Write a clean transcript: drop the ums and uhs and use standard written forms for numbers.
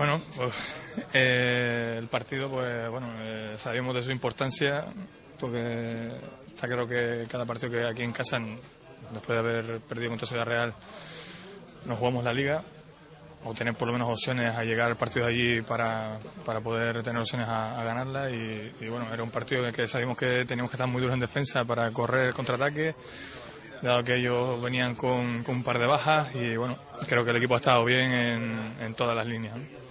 Bueno, pues el partido, pues bueno, sabíamos de su importancia, porque está claro que cada partido que aquí en casa, después de haber perdido contra Ciudad Real, nos jugamos la Liga, o tener por lo menos opciones a llegar al partido de allí para poder tener opciones a ganarla, y bueno, era un partido en el que sabíamos que teníamos que estar muy duros en defensa para correr el contraataque, dado que ellos venían con un par de bajas, y bueno, creo que el equipo ha estado bien en todas las líneas, ¿no?